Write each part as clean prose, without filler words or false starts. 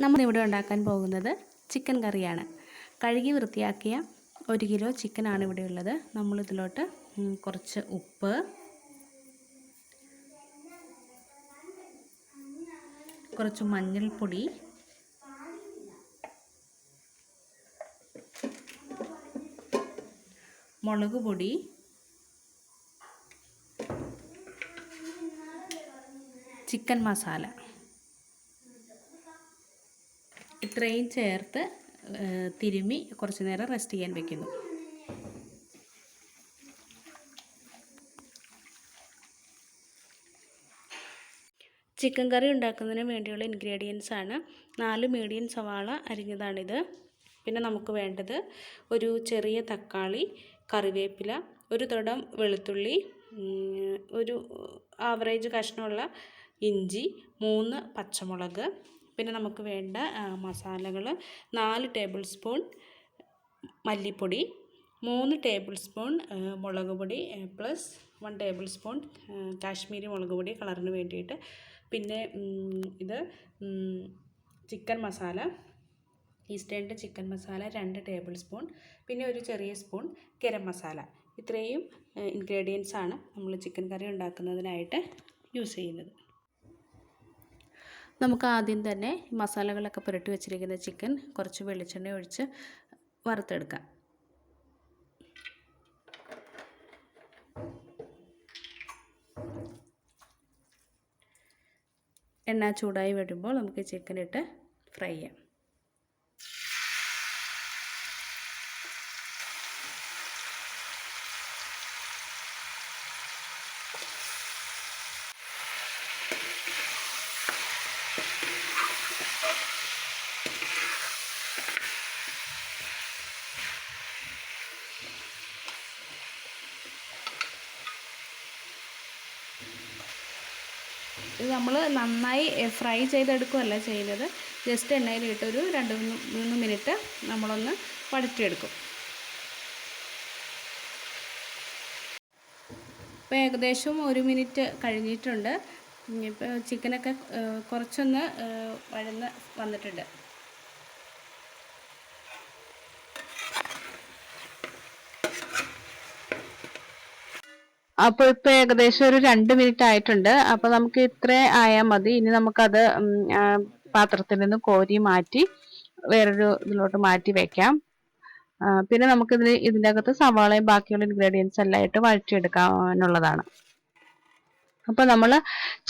നമ്മളിവിടെ ഉണ്ടാക്കാൻ പോകുന്നത് ചിക്കൻ കറിയാണ്. കഴുകി വൃത്തിയാക്കിയ 1 കിലോ ചിക്കനാണ് ഇവിടെ ഉള്ളത്. നമ്മളിതിലോട്ട് കുറച്ച് ഉപ്പ്, കുറച്ച് മഞ്ഞൾപ്പൊടി, മുളക് പൊടി, ചിക്കൻ മസാല ഇത്രയും ചേർത്ത് തിരുമ്മി കുറച്ച് നേരം റെസ്റ്റ് ചെയ്യാൻ വെക്കുന്നു. ചിക്കൻ കറി ഉണ്ടാക്കുന്നതിന് വേണ്ടിയുള്ള ഇൻഗ്രീഡിയൻസ് ആണ് 4 മീഡിയം സവാള അരിഞ്ഞതാണിത്. പിന്നെ നമുക്ക് വേണ്ടത് ഒരു ചെറിയ തക്കാളി, കറിവേപ്പില, ഒരു തുടം വെളുത്തുള്ളി, ഒരു ആവറേജ് കഷ്ണമുള്ള ഇഞ്ചി, 3 പച്ചമുളക്. പിന്നെ നമുക്ക് വേണ്ട മസാലകൾ 4 ടേബിൾ സ്പൂൺ മല്ലിപ്പൊടി, 3 ടേബിൾ സ്പൂൺ മുളക് പൊടി പ്ലസ് 1 ടേബിൾ സ്പൂൺ കാശ്മീരി മുളക് പൊടി കളറിന് വേണ്ടിയിട്ട്. പിന്നെ ഇത് ചിക്കൻ മസാല, ഈസ്റ്റേണിൻ്റെ ചിക്കൻ മസാല 2 ടേബിൾ സ്പൂൺ, പിന്നെ ഒരു ചെറിയ സ്പൂൺ ഗരം മസാല. ഇത്രയും ഇൻഗ്രീഡിയൻസ് ആണ് നമ്മൾ ചിക്കൻ കറി ഉണ്ടാക്കുന്നതിനായിട്ട് യൂസ് ചെയ്യുന്നത്. നമുക്ക് ആദ്യം തന്നെ മസാലകളൊക്കെ പുരട്ടി വെച്ചിരിക്കുന്ന ചിക്കൻ കുറച്ച് വെളിച്ചെണ്ണ ഒഴിച്ച് വറുത്തെടുക്കാം. എണ്ണ ചൂടായി വരുമ്പോൾ നമുക്ക് ചിക്കൻ ഇട്ട് ഫ്രൈ ചെയ്യാം. ഇത് നമ്മൾ നന്നായി ഫ്രൈ ചെയ്തെടുക്കുകയല്ല ചെയ്യുന്നത്, ജസ്റ്റ് എണ്ണയിലിട്ടൊരു 2-3 മിനിറ്റ് നമ്മളൊന്ന് വഴറ്റിയെടുക്കും. ഇപ്പോൾ ഏകദേശം 1 മിനിറ്റ് കഴിഞ്ഞിട്ടുണ്ട്. ഇപ്പോൾ ചിക്കനൊക്കെ കുറച്ചൊന്ന് വഴന്ന് വന്നിട്ടുണ്ട്. അപ്പോൾ ഇപ്പോൾ ഏകദേശം ഒരു 2 മിനിറ്റ് ആയിട്ടുണ്ട്. അപ്പോൾ നമുക്ക് ഇത്ര ആയാൽ മതി. ഇനി നമുക്കത് പാത്രത്തിൽ നിന്ന് കോരി മാറ്റി വേറൊരു ഇതിലോട്ട് മാറ്റി വെക്കാം. പിന്നെ ഇതിൻ്റെ അകത്ത് സവാളയും ബാക്കിയുള്ള ഇൻഗ്രീഡിയൻസ് എല്ലാം ഇട്ട് വഴറ്റിയെടുക്കാനുള്ളതാണ്. അപ്പോൾ നമ്മൾ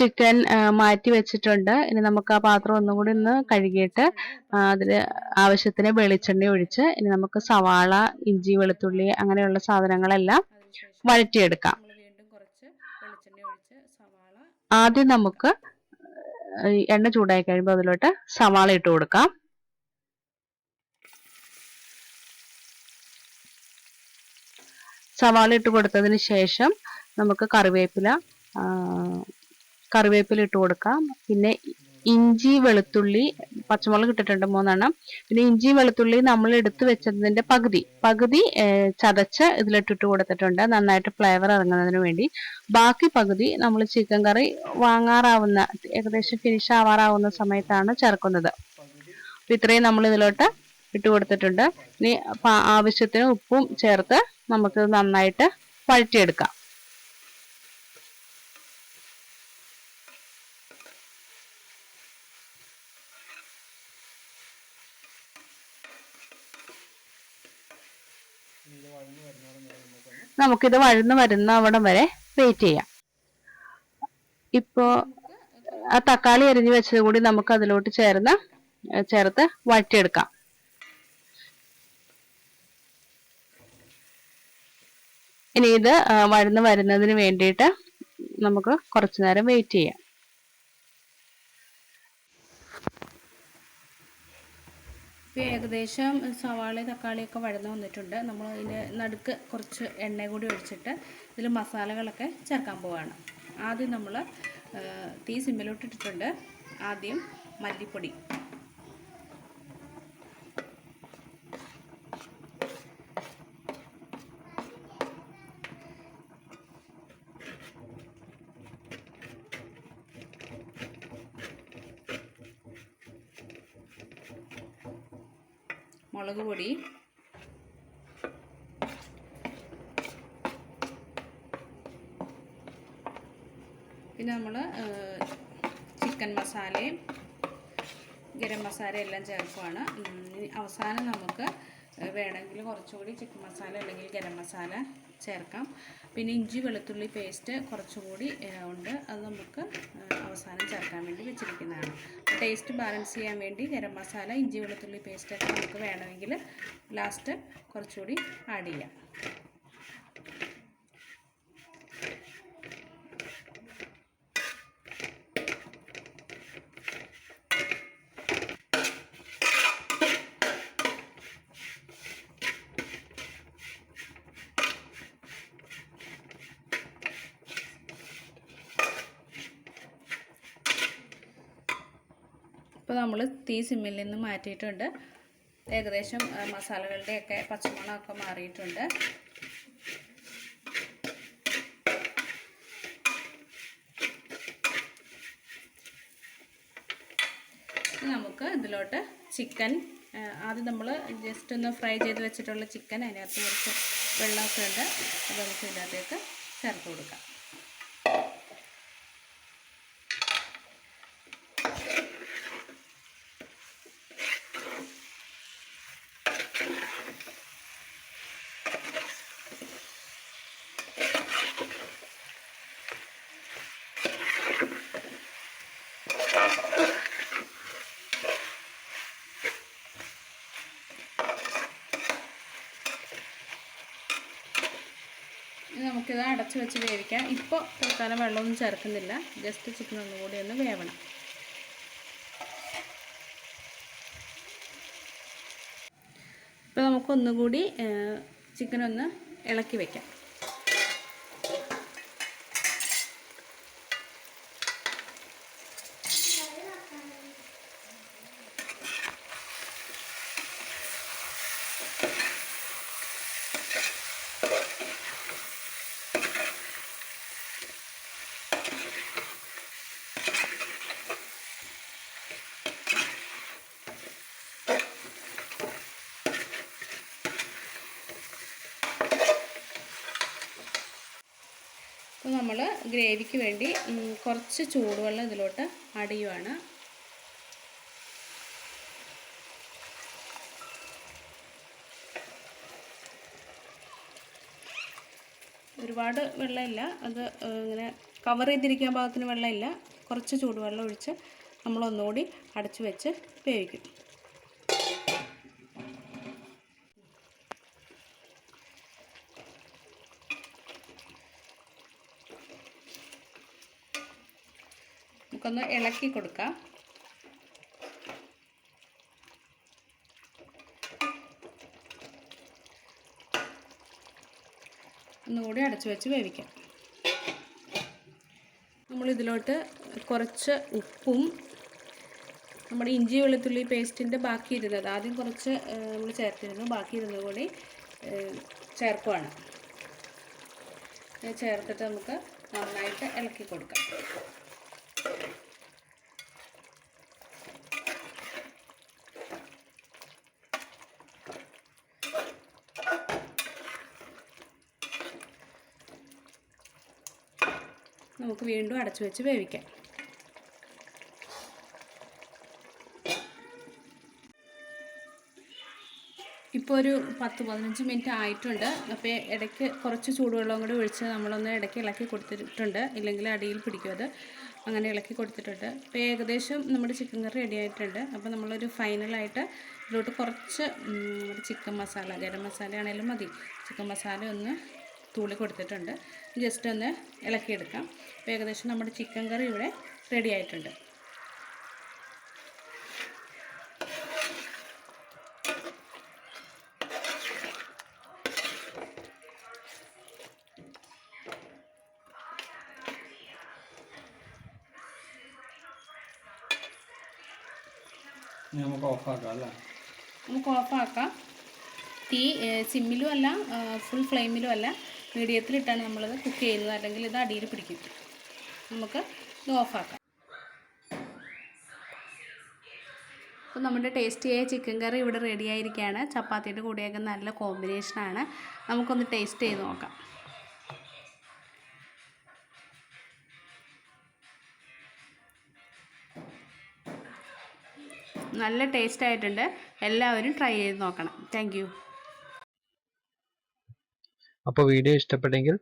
ചിക്കൻ മാറ്റി വെച്ചിട്ടുണ്ട്. ഇനി നമുക്ക് ആ പാത്രം ഒന്നും കൂടി ഒന്ന് കഴുകിയിട്ട് അതിൽ ആവശ്യത്തിന് വെളിച്ചെണ്ണ ഒഴിച്ച് ഇനി നമുക്ക് സവാള, ഇഞ്ചി, വെളുത്തുള്ളി അങ്ങനെയുള്ള സാധനങ്ങളെല്ലാം വഴറ്റിയെടുക്കാം. ആദ്യം നമുക്ക് എണ്ണ ചൂടായി കഴിയുമ്പോൾ അതിലോട്ട് സവാള ഇട്ട് കൊടുക്കാം. സവാള ഇട്ട് കൊടുത്തതിന് ശേഷം നമുക്ക് കറിവേപ്പില ഇട്ട് കൊടുക്കാം. പിന്നെ ഇഞ്ചി, വെളുത്തുള്ളി, പച്ചമുളക് ഇട്ടിട്ടുണ്ട് 3 എണ്ണം. പിന്നെ ഇഞ്ചി വെളുത്തുള്ളി നമ്മൾ എടുത്തു വെച്ചതിൻ്റെ പകുതി ചതച്ച് ഇതിലിട്ടിട്ട് കൊടുത്തിട്ടുണ്ട്, നന്നായിട്ട് ഫ്ലേവർ ഇറങ്ങുന്നതിന് വേണ്ടി. ബാക്കി പകുതി നമ്മൾ ചിക്കൻ കറി വാങ്ങാറാവുന്ന ഏകദേശം ഫിനിഷ് ആവാറാവുന്ന സമയത്താണ് ചേർക്കുന്നത്. അപ്പം ഇത്രയും നമ്മൾ ഇതിലോട്ട് ഇട്ട് കൊടുത്തിട്ടുണ്ട്. ഇനി ആവശ്യത്തിന് ഉപ്പും ചേർത്ത് നമുക്ക് നന്നായിട്ട് വഴറ്റിയെടുക്കാം. നമുക്കിത് വഴന്ന് വരുന്നവിടം വരെ വെയിറ്റ് ചെയ്യാം. ഇപ്പോൾ ആ തക്കാളി അരിഞ്ഞു വെച്ചത് കൂടി നമുക്ക് അതിലോട്ട് ചേർത്ത് വഴറ്റിയെടുക്കാം. ഇനി ഇത് വഴന്ന് വരുന്നതിന് വേണ്ടിയിട്ട് നമുക്ക് കുറച്ചു നേരം വെയിറ്റ് ചെയ്യാം. ഇപ്പോൾ ഏകദേശം സവാള തക്കാളിയൊക്കെ വഴന്ന് വന്നിട്ടുണ്ട്. നമ്മൾ അതിൻ്റെ നടുക്ക് കുറച്ച് എണ്ണ കൂടി ഒഴിച്ചിട്ട് ഇതിൽ മസാലകളൊക്കെ ചേർക്കാൻ പോവുകയാണ്. ആദ്യം നമ്മൾ തീ സിമ്മിലോട്ടിട്ടിട്ടുണ്ട്. ആദ്യം മല്ലിപ്പൊടി, മുളക് പൊടി, പിന്നെ നമ്മൾ ചിക്കൻ മസാലയും ഗരം മസാല എല്ലാം ചേർക്കുവാണ്. അവസാനം നമുക്ക് വേണമെങ്കിൽ കുറച്ചുകൂടി ചിക്കൻ മസാല അല്ലെങ്കിൽ ഗരം മസാല ചേർക്കാം. പിന്നെ ഇഞ്ചി വെളുത്തുള്ളി പേസ്റ്റ് കുറച്ചുകൂടി ഉണ്ട്, അത് നമുക്ക് അവസാനം ചേർക്കാൻ വേണ്ടി വെച്ചിരിക്കുന്നതാണ്. ടേസ്റ്റ് ബാലൻസ് ചെയ്യാൻ വേണ്ടി ഗരം മസാല ഇഞ്ചി വെളുത്തുള്ളി പേസ്റ്റൊക്കെ നമുക്ക് വേണമെങ്കിൽ ലാസ്റ്റ് കുറച്ചുകൂടി ആഡ് ചെയ്യാം. ഇപ്പോൾ നമ്മൾ തീ സിമ്മിൽ നിന്ന് മാറ്റിയിട്ടുണ്ട്. ഏകദേശം മസാലകളുടെയൊക്കെ പച്ചമണമൊക്കെ മാറിയിട്ടുണ്ട്. നമുക്ക് ഇതിലോട്ട് ചിക്കൻ, ആദ്യം നമ്മൾ ജസ്റ്റ് ഒന്ന് ഫ്രൈ ചെയ്ത് വെച്ചിട്ടുള്ള ചിക്കൻ, അതിനകത്ത് കുറച്ച് വെള്ളമൊക്കെ ഉണ്ട്, അത് നമുക്ക് ഇതിനകത്തേക്ക് ചേർത്ത് കൊടുക്കാം. നമുക്കിത് അടച്ച് വെച്ച് വേവിക്കാം. ഇപ്പോൾ തൽക്കാലം വെള്ളമൊന്നും ചേർക്കുന്നില്ല, ജസ്റ്റ് ചിക്കൻ ഒന്നുകൂടി ഒന്ന് വേവണം. ഇപ്പോൾ നമുക്കൊന്നുകൂടി ചിക്കനൊന്ന് ഇളക്കി വയ്ക്കാം. അപ്പോൾ നമ്മൾ ഗ്രേവിക്ക് വേണ്ടി കുറച്ച് ചൂടുവെള്ളം ഇതിലോട്ട് ആഡ് ചെയ്യുവാണ്. ഒരുപാട് വെള്ളമില്ല, അത് ഇങ്ങനെ കവർ ചെയ്തിരിക്കാൻ പാകത്തിന് വെള്ളമില്ല. കുറച്ച് ചൂടുവെള്ളം ഒഴിച്ച് നമ്മളൊന്നുകൂടി അടച്ചു വെച്ച് വേവിക്കും. നമുക്കൊന്ന് ഇളക്കി കൊടുക്കാം. ഒന്നുകൂടി അടച്ചു വെച്ച് വേവിക്കാം. നമ്മളിതിലോട്ട് കുറച്ച് ഉപ്പും നമ്മുടെ ഇഞ്ചി വെളുത്തുള്ളി പേസ്റ്റിൻ്റെ ബാക്കി ഇരുന്നത്, ആദ്യം കുറച്ച് നമ്മൾ ചേർത്തിരുന്നു, ബാക്കി ഇരുന്നത് കൂടി ചേർക്കുവാണ്. ചേർത്തിട്ട് നമുക്ക് നന്നായിട്ട് ഇളക്കി കൊടുക്കാം. നമുക്ക് വീണ്ടും അടച്ചു വെച്ച് വേവിക്കാം. ഇപ്പോൾ ഒരു 10-15 മിനിറ്റ് ആയിട്ടുണ്ട്. അപ്പോൾ ഇടയ്ക്ക് കുറച്ച് ചൂടുവെള്ളം കൂടി ഒഴിച്ച് നമ്മളൊന്ന് ഇടയ്ക്ക് ഇളക്കി കൊടുത്തിട്ടുണ്ട്, ഇല്ലെങ്കിൽ അടിയിൽ പിടിക്കും അത്. അങ്ങനെ ഇളക്കി കൊടുത്തിട്ടുണ്ട്. അപ്പോൾ ഏകദേശം നമ്മുടെ ചിക്കൻ കറി റെഡി ആയിട്ടുണ്ട്. അപ്പോൾ നമ്മളൊരു ഫൈനലായിട്ട് ഇതിലോട്ട് കുറച്ച് ചിക്കൻ മസാല, ഗരം മസാല ആണെങ്കിലും മതി, ചിക്കൻ മസാല ഒന്ന് തൂളി കൊടുത്തിട്ടുണ്ട്. ജസ്റ്റ് ഒന്ന് ഇളക്കിയെടുക്കാം. അപ്പോൾ ഏകദേശം നമ്മുടെ ചിക്കൻ കറി ഇവിടെ റെഡി ആയിട്ടുണ്ട്. നമുക്ക് ഓഫാക്കാം അല്ലേ? നമുക്ക് ഓഫാക്കാം. തീ സിമ്മിലും അല്ല ഫുൾ ഫ്ലെയിമിലും അല്ല, മീഡിയത്തിലിട്ടാണ് നമ്മളത് കുക്ക് ചെയ്യുന്നത്, അല്ലെങ്കിൽ ഇത് അടിയിൽ പിടിക്കും. നമുക്ക് ഇത് ഓഫാക്കാം. അപ്പോൾ നമ്മുടെ ടേസ്റ്റിയായ ചിക്കൻ കറി ഇവിടെ റെഡി ആയിരിക്കുകയാണ്. ചപ്പാത്തിയുടെ കൂടെയൊക്കെ നല്ല കോമ്പിനേഷനാണ്. നമുക്കൊന്ന് ടേസ്റ്റ് ചെയ്ത് നോക്കാം. നല്ല ടേസ്റ്റ് ആയിട്ടുണ്ട്. എല്ലാവരും ട്രൈ ചെയ്ത് നോക്കണം. Thank you. അപ്പോൾ വീഡിയോ ഇഷ്ടപ്പെട്ടെങ്കിൽ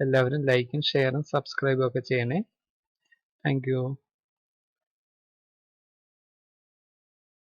എല്ലാവരും ലൈക്കും ഷെയറും സബ്സ്ക്രൈബും ഒക്കെ ചെയ്യണേ. Thank you.